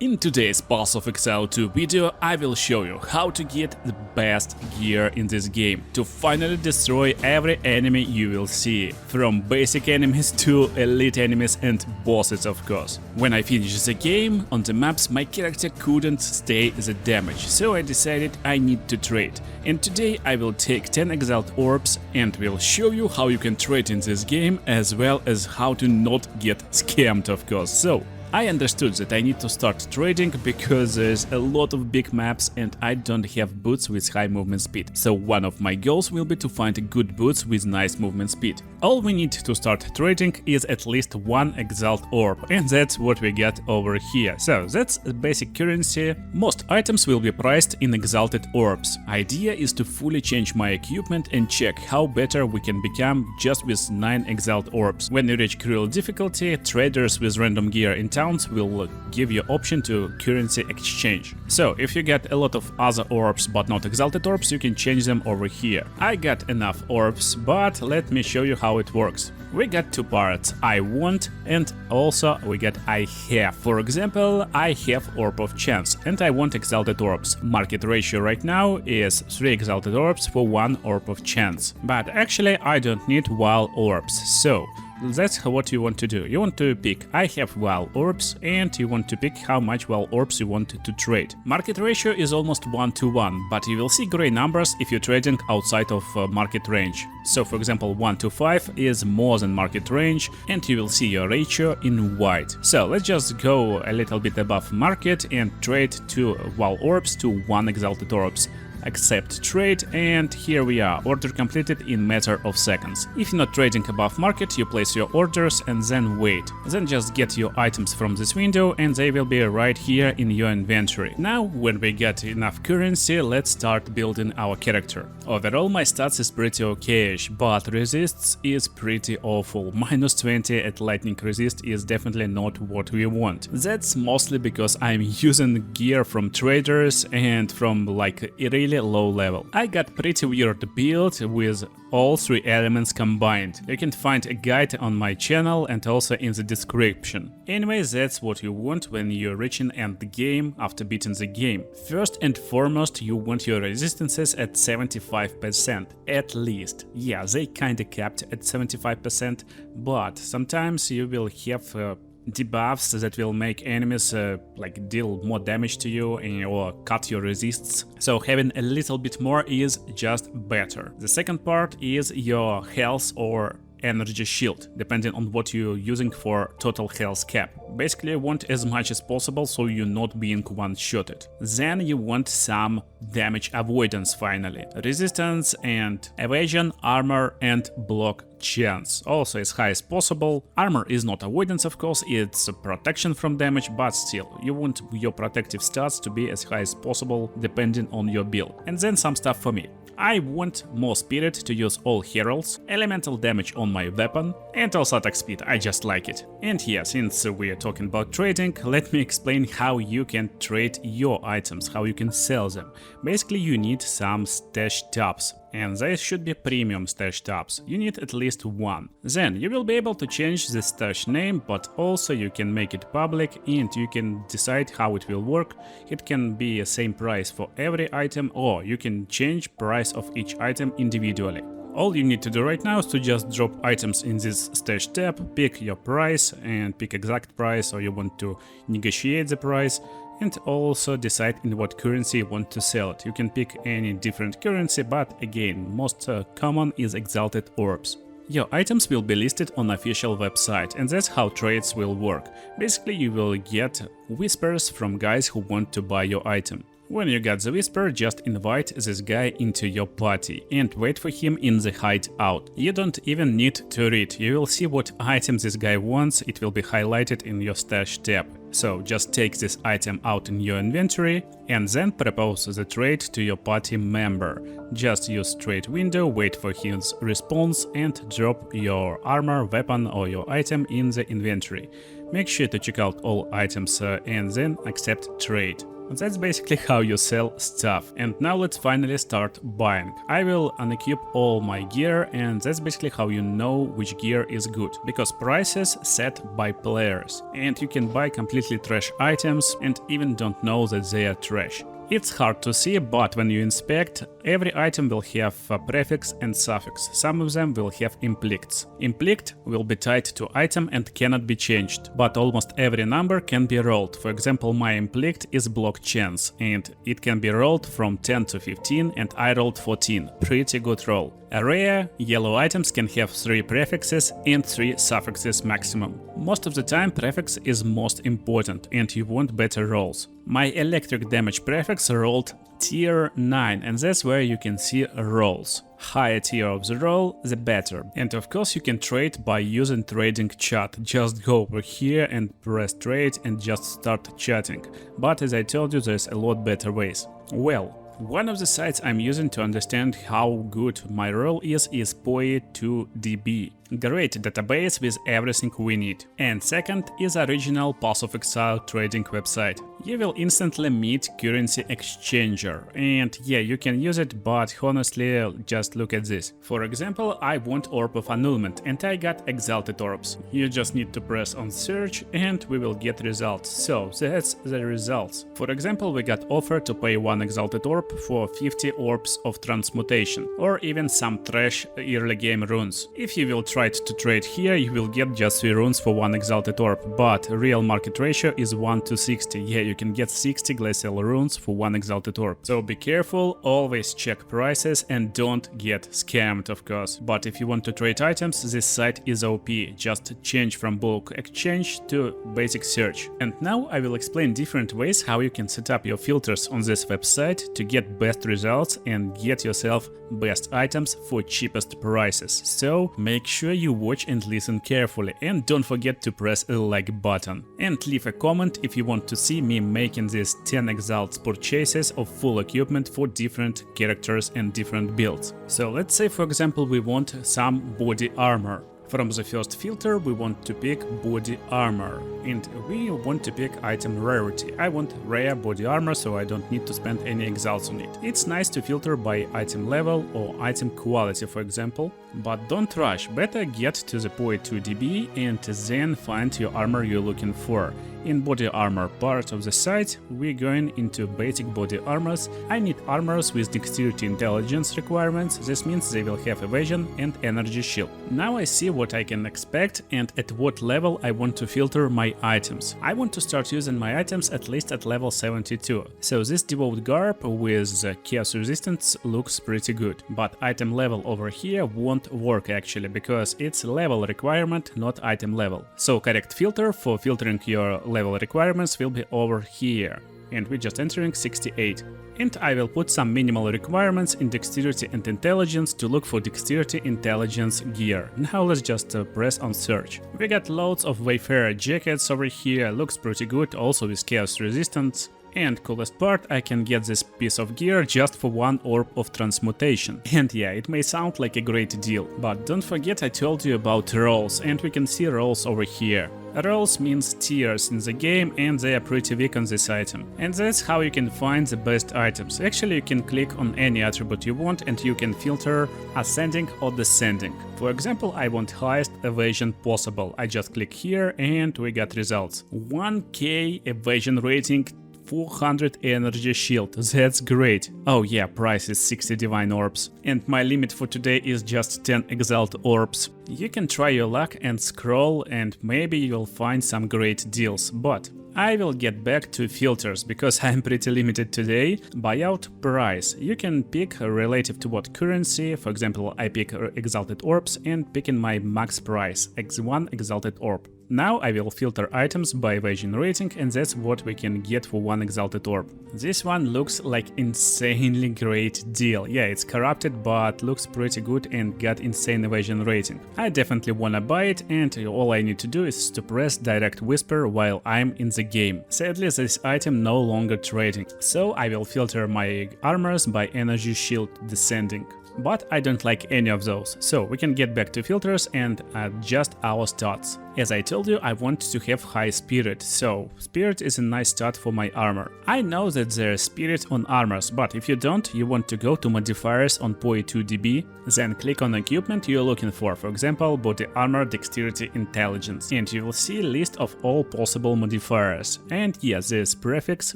In today's Path of Exile 2 video, I will show you how to get the best gear in this game to finally destroy every enemy you will see, from basic enemies to elite enemies and bosses, of course. When I finished the game, on the maps my character couldn't stay the damage, so I decided I need to trade. And today I will take 10 exalted orbs and will show you how you can trade in this game, as well as how to not get scammed, of course. So I understood that I need to start trading because there's a lot of big maps and I don't have boots with high movement speed. So one of my goals will be to find good boots with nice movement speed. All we need to start trading is at least one exalted orb, and that's what we get over here. So that's a basic currency. Most items will be priced in exalted orbs. Idea is to fully change my equipment and check how better we can become just with 9 exalted orbs. When you reach cruel difficulty, traders with random gear in towns will give you option to currency exchange. So if you get a lot of other orbs but not exalted orbs, you can change them over here. I got enough orbs, but let me show you how it works. We got two parts, I want and also we get I have. For example, I have Orb of Chance and I want exalted orbs. Market ratio right now is 3 exalted orbs for 1 Orb of Chance. But actually I don't need wild orbs, so that's what you want to do. You want to pick I have wild orbs and you want to pick how much wild orbs you want to trade. Market ratio is almost 1:1, but you will see gray numbers if you're trading outside of market range. So for example 1:5 is more than market range and you will see your ratio in white. So let's just go a little bit above market and trade 2 wild orbs to 1 exalted orbs. Accept trade, and here we are, order completed in matter of seconds. If you're not trading above market, you place your orders and then wait. Then just get your items from this window and they will be right here in your inventory. Now, when we get enough currency, let's start building our character. Overall my stats is pretty okayish, but resists is pretty awful. -20 at lightning resist is definitely not what we want. That's mostly because I'm using gear from traders and from like really low level. I got pretty weird build with all 3 elements combined. You can find a guide on my channel and also in the description. Anyway, that's what you want when you're reaching end game after beating the game. First and foremost, you want your resistances at 75%, at least. Yeah, they kinda capped at 75%, but sometimes you will have debuffs that will make enemies like deal more damage to you or cut your resists. So having a little bit more is just better. The second part is your health or energy shield, depending on what you're using for total health cap. Basically you want as much as possible so you're not being one-shotted. Then you want some damage avoidance finally. Resistance and evasion, armor and block chance, also as high as possible. Armor is not avoidance, of course, it's protection from damage, but still, you want your protective stats to be as high as possible depending on your build. And then some stuff for me. I want more spirit to use all heralds, elemental damage on my weapon, and also attack speed, I just like it. And yeah, since we are talking about trading, let me explain how you can trade your items, how you can sell them. Basically you need some stash tabs. And they should be premium stash tabs. You need at least 1. Then you will be able to change the stash name, but also you can make it public and you can decide how it will work. It can be the same price for every item, or you can change price of each item individually. All you need to do right now is to just drop items in this stash tab, pick your price and pick exact price, or you want to negotiate the price, and also decide in what currency you want to sell it. You can pick any different currency, but again, most common is exalted orbs. Your items will be listed on official website, and that's how trades will work. Basically, you will get whispers from guys who want to buy your item. When you get the whisper, just invite this guy into your party and wait for him in the hideout. You don't even need to read, you will see what item this guy wants, it will be highlighted in your stash tab. So just take this item out in your inventory and then propose the trade to your party member. Just use trade window, wait for his response and drop your armor, weapon or your item in the inventory. Make sure to check out all items and then accept trade. That's basically how you sell stuff. And now let's finally start buying. I will unequip all my gear, and that's basically how you know which gear is good, because prices set by players, and you can buy completely trash items and even don't know that they are trash. It's hard to see, but when you inspect, every item will have a prefix and suffix. Some of them will have implicts. Implict will be tied to item and cannot be changed, but almost every number can be rolled. For example, my implict is block chance, and it can be rolled from 10 to 15, and I rolled 14. Pretty good roll. Rare, yellow items can have 3 prefixes and 3 suffixes maximum. Most of the time prefix is most important and you want better rolls. My electric damage prefix rolled tier 9, and that's where you can see rolls. Higher tier of the roll, the better. And of course you can trade by using trading chat. Just go over here and press trade and just start chatting. But as I told you, there's a lot better ways. Well, one of the sites I'm using to understand how good my roll is POE2DB. Great database with everything we need. And second is original Path of Exile trading website. You will instantly meet currency exchanger, and yeah, you can use it, but honestly, just look at this. For example, I want Orb of Annulment and I got exalted orbs. You just need to press on search and we will get results. So that's the results. For example, we got offer to pay 1 exalted orb for 50 orbs of transmutation, or even some trash early game runes. If you will try to trade here, you will get just 3 runes for 1 exalted orb, but real market ratio is 1 to 60. Yeah, you can get 60 glacial runes for 1 exalted orb. So be careful, always check prices and don't get scammed, of course. But if you want to trade items, this site is OP. Just change from bulk exchange to basic search. And now I will explain different ways how you can set up your filters on this website to get best results and get yourself best items for cheapest prices. So make sure you watch and listen carefully, and don't forget to press a like button. And leave a comment if you want to see me making these 10 exalts purchases of full equipment for different characters and different builds. So let's say for example we want some body armor. From the first filter we want to pick body armor, and we want to pick item rarity. I want rare body armor, so I don't need to spend any exalts on it. It's nice to filter by item level or item quality, for example, but don't rush. Better get to the POE2DB and then find your armor you're looking for. In body armor part of the site, we're going into basic body armors. I need armors with dexterity intelligence requirements. This means they will have evasion and energy shield. Now I see what I can expect and at what level I want to filter my items. I want to start using my items at least at level 72. So this devout garb with chaos resistance looks pretty good. But item level over here won't work actually, because it's level requirement, not item level. So correct filter for filtering your level requirements will be over here, and we're just entering 68. And I will put some minimal requirements in dexterity and intelligence to look for dexterity intelligence gear. Now let's just press on search. We got loads of Wayfarer jackets over here, looks pretty good, also with chaos resistance. And coolest part, I can get this piece of gear just for 1 orb of transmutation. And yeah, it may sound like a great deal, but don't forget I told you about rolls, and we can see rolls over here. Rolls means tiers in the game, and they are pretty weak on this item. And that's how you can find the best items. Actually, you can click on any attribute you want and you can filter ascending or descending. For example, I want highest evasion possible. I just click here and we got results. 1k evasion rating, 400 energy shield, that's great. Oh yeah, price is 60 divine orbs. And my limit for today is just 10 exalt orbs. You can try your luck and scroll and maybe you'll find some great deals, but I will get back to filters because I'm pretty limited today. Buyout price. You can pick relative to what currency. For example, I pick exalted orbs and pick in my max price, X1 exalted orb. Now I will filter items by evasion rating, and that's what we can get for 1 exalted orb. This one looks like insanely great deal. Yeah, it's corrupted but looks pretty good and got insane evasion rating. I definitely wanna buy it, and all I need to do is to press direct whisper while I'm in the game. Sadly, this item no longer trading, so I will filter my armors by energy shield descending. But I don't like any of those, so we can get back to filters and adjust our stats. As I told you, I want to have high spirit, so spirit is a nice start for my armor. I know that there's spirit on armors, but if you don't, you want to go to modifiers on POE2DB, then click on equipment you're looking for example, body armor, dexterity, intelligence, and you will see a list of all possible modifiers. And yes, there's prefix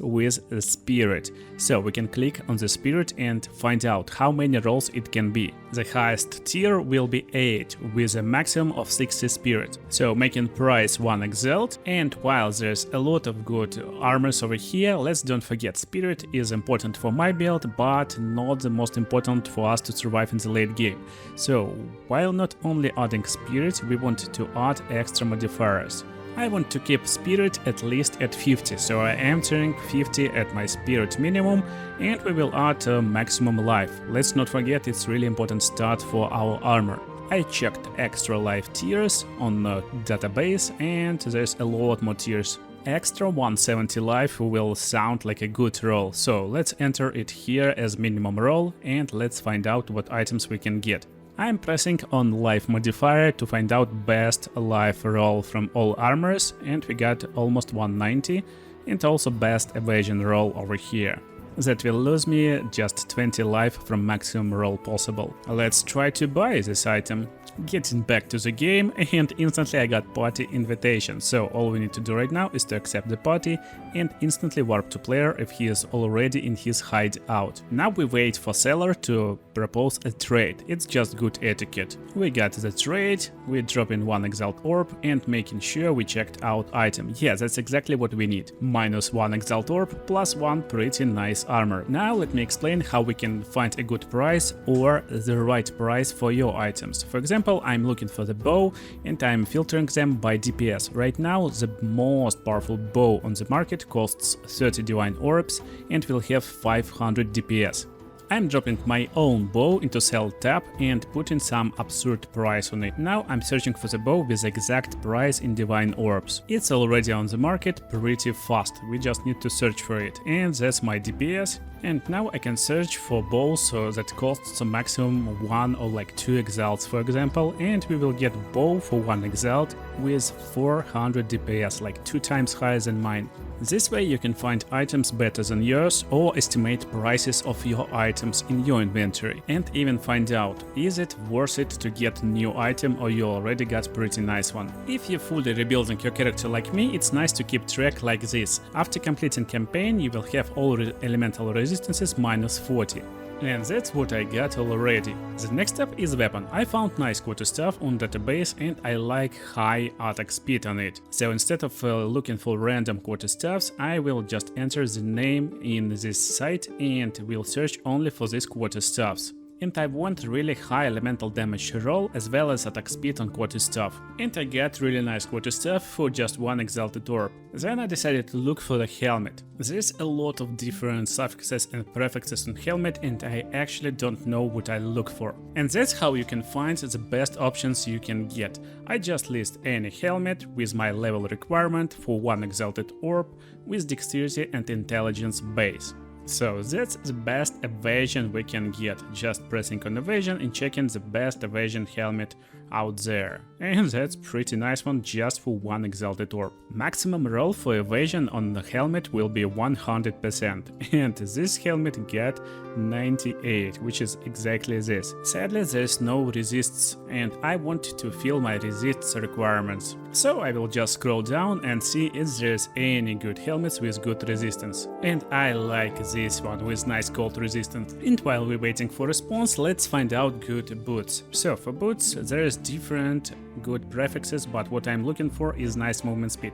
with spirit, so we can click on the spirit and find out how many rolls it can be. The highest tier will be 8 with a maximum of 60 spirit, so making price 1 exalt. And while there's a lot of good armors over here, let's don't forget spirit is important for my build, but not the most important for us to survive in the late game. So while not only adding spirit, we want to add extra modifiers. I want to keep spirit at least at 50, so I am turning 50 at my spirit minimum, and we will add maximum life. Let's not forget it's really important start for our armor. I checked extra life tiers on the database, and there's a lot more tiers. Extra 170 life will sound like a good roll, so let's enter it here as minimum roll and let's find out what items we can get. I'm pressing on life modifier to find out best life roll from all armors, and we got almost 190, and also best evasion roll over here. That will lose me just 20 life from maximum roll possible. Let's try to buy this item. Getting back to the game, and instantly I got party invitation, so all we need to do right now is to accept the party and instantly warp to player if he is already in his hideout. Now we wait for seller to propose a trade, it's just good etiquette. We got the trade, we drop in 1 exalt orb and making sure we checked out item. Yeah, that's exactly what we need. -1 exalt orb plus 1 pretty nice armor. Now let me explain how we can find a good price or the right price for your items. For example, I'm looking for the bow and I'm filtering them by DPS. Right now the most powerful bow on the market costs 30 divine orbs and will have 500 DPS. I'm dropping my own bow into sell tab and putting some absurd price on it. Now I'm searching for the bow with exact price in divine orbs. It's already on the market pretty fast, we just need to search for it, and that's my DPS. And now I can search for bows that costs a maximum 1 or like 2 exalts for example, and we will get bow for 1 exalt with 400 DPS, like 2 times higher than mine. This way you can find items better than yours or estimate prices of your items in your inventory and even find out, is it worth it to get new item or you already got pretty nice one. If you're fully rebuilding your character like me, it's nice to keep track like this. After completing campaign you will have all elemental resistances -40. And that's what I got already. The next step is weapon. I found nice quarter stuff on database and I like high attack speed on it. So instead of looking for random quarter stuffs, I will just enter the name in this site and will search only for these quarter stuffs. And I want really high elemental damage roll as well as attack speed on quarter stuff. And I got really nice quarter stuff for just 1 exalted orb. Then I decided to look for the helmet. There's a lot of different suffixes and prefixes on helmet and I actually don't know what I look for. And that's how you can find the best options you can get. I just list any helmet with my level requirement for 1 exalted orb with dexterity and intelligence base. So that's the best evasion we can get, just pressing on evasion and checking the best evasion helmet out there. And that's pretty nice one just for 1 exalted orb. Maximum roll for evasion on the helmet will be 100%, and this helmet got 98, which is exactly this. Sadly there's no resists and I want to fill my resists requirements. So I will just scroll down and see if there's any good helmets with good resistance. And I like this one with nice cold resistance. And while we're waiting for response, let's find out good boots. So for boots there's different good prefixes, but what I'm looking for is nice movement speed.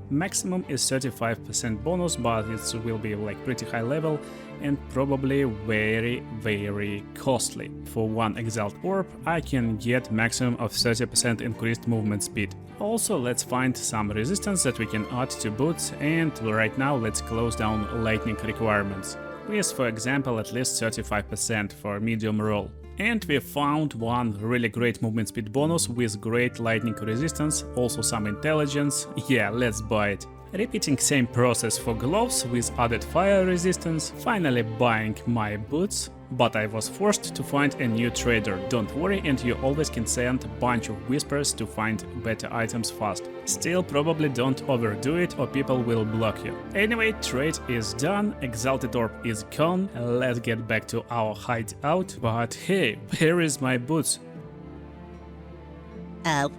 Maximum is 35% bonus, but it will be like pretty high level and probably very costly. For 1 exalt orb I can get maximum of 30% increased movement speed. Also let's find some resistance that we can add to boots, and right now let's close down lightning requirements with, for example, at least 35% for medium roll. And we found one really great movement speed bonus with great lightning resistance, also some intelligence. Yeah, let's buy it. Repeating same process for gloves with added fire resistance, finally buying my boots, but I was forced to find a new trader. Don't worry, and you always can send a bunch of whispers to find better items fast. Still, probably don't overdo it or people will block you. Anyway, trade is done, exalted orb is gone, let's get back to our hideout. But hey, where is my boots?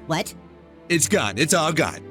What? It's gone. It's all gone.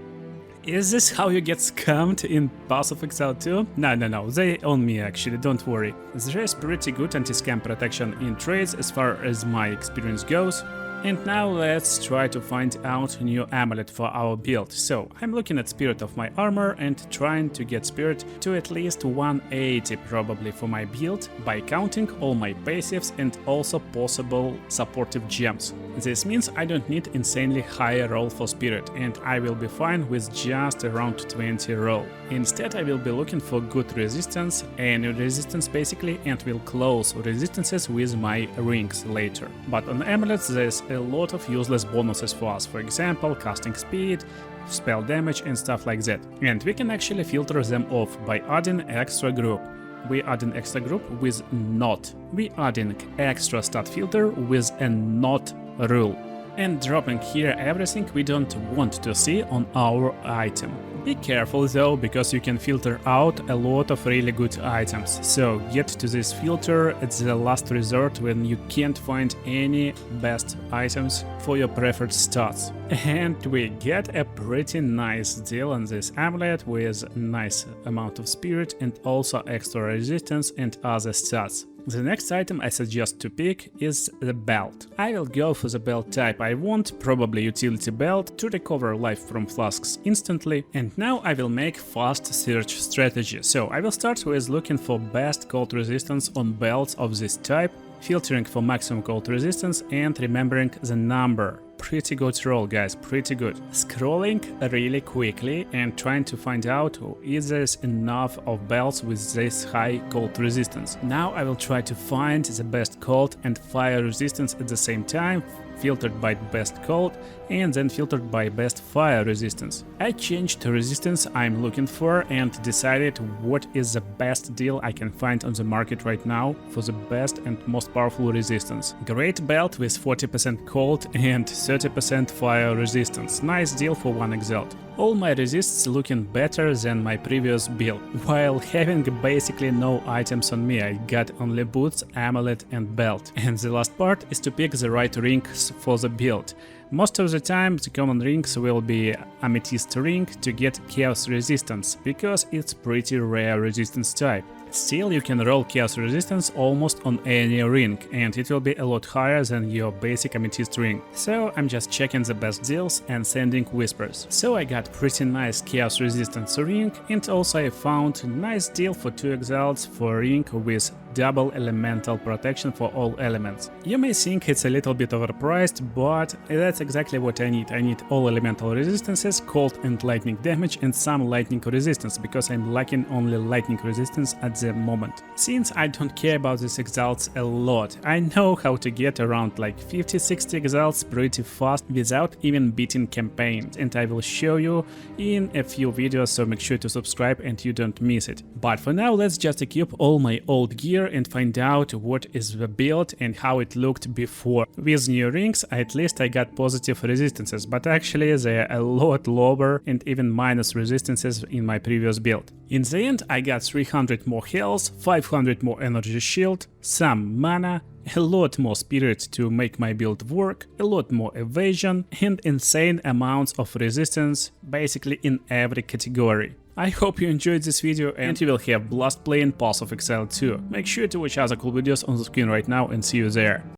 Is this how you get scammed in Path of Exile 2? No, they own me actually, don't worry. There is pretty good anti-scam protection in trades as far as my experience goes. And now let's try to find out new amulet for our build. So I'm looking at spirit of my armor and trying to get spirit to at least 180 probably for my build by counting all my passives and also possible supportive gems. This means I don't need insanely high roll for spirit and I will be fine with just around 20 roll. Instead I will be looking for good resistance, any resistance basically, and will close resistances with my rings later. But on amulets there's a lot of useless bonuses for us, for example casting speed, spell damage and stuff like that. And we can actually filter them off by adding extra group. We add an extra group with not. We adding extra stat filter with a not rule. And dropping here everything we don't want to see on our item. Be careful though, because you can filter out a lot of really good items. So get to this filter at the last resort when you can't find any best items for your preferred stats. And we get a pretty nice deal on this amulet with nice amount of spirit and also extra resistance and other stats. The next item I suggest to pick is the belt. I will go for the belt type I want, probably utility belt, to recover life from flasks instantly. And now I will make fast search strategy. So I will start with looking for best cold resistance on belts of this type, filtering for maximum cold resistance and remembering the number. Pretty good roll, guys, pretty good. Scrolling really quickly and trying to find out if there's enough of belts with this high cold resistance. Now I will try to find the best cold and fire resistance at the same time, filtered by best cold and then filtered by best fire resistance. I changed the resistance I'm looking for and decided what is the best deal I can find on the market right now for the best and most powerful resistance. Great belt with 40% cold and 30% fire resistance. Nice deal for one exalt. All my resists looking better than my previous build. While having basically no items on me, I got only boots, amulet and belt. And the last part is to pick the right rings for the build. Most of the time the common rings will be amethyst ring to get chaos resistance, because it's pretty rare resistance type. Still, you can roll chaos resistance almost on any ring, and it will be a lot higher than your basic amethyst ring. So I'm just checking the best deals and sending whispers. So I got pretty nice chaos resistance ring, and also I found a nice deal for 2 exalts for ring with double elemental protection for all elements. You may think it's a little bit overpriced, but that's exactly what I need. I need all elemental resistances, cold and lightning damage, and some lightning resistance, because I'm lacking only lightning resistance at the moment. Since I don't care about these exalts a lot, I know how to get around like 50-60 exalts pretty fast without even beating campaigns, and I will show you in a few videos, so make sure to subscribe and you don't miss it. But for now, let's just equip all my old gear and find out what is the build and how it looked before. With new rings, at least I got positive resistances, but actually they are a lot lower and even minus resistances in my previous build. In the end, I got 300 more health, 500 more energy shield, some mana, a lot more spirit to make my build work, a lot more evasion, and insane amounts of resistance, basically in every category. I hope you enjoyed this video and you will have blast playing Path of Exile 2. Make sure to watch other cool videos on the screen right now and see you there.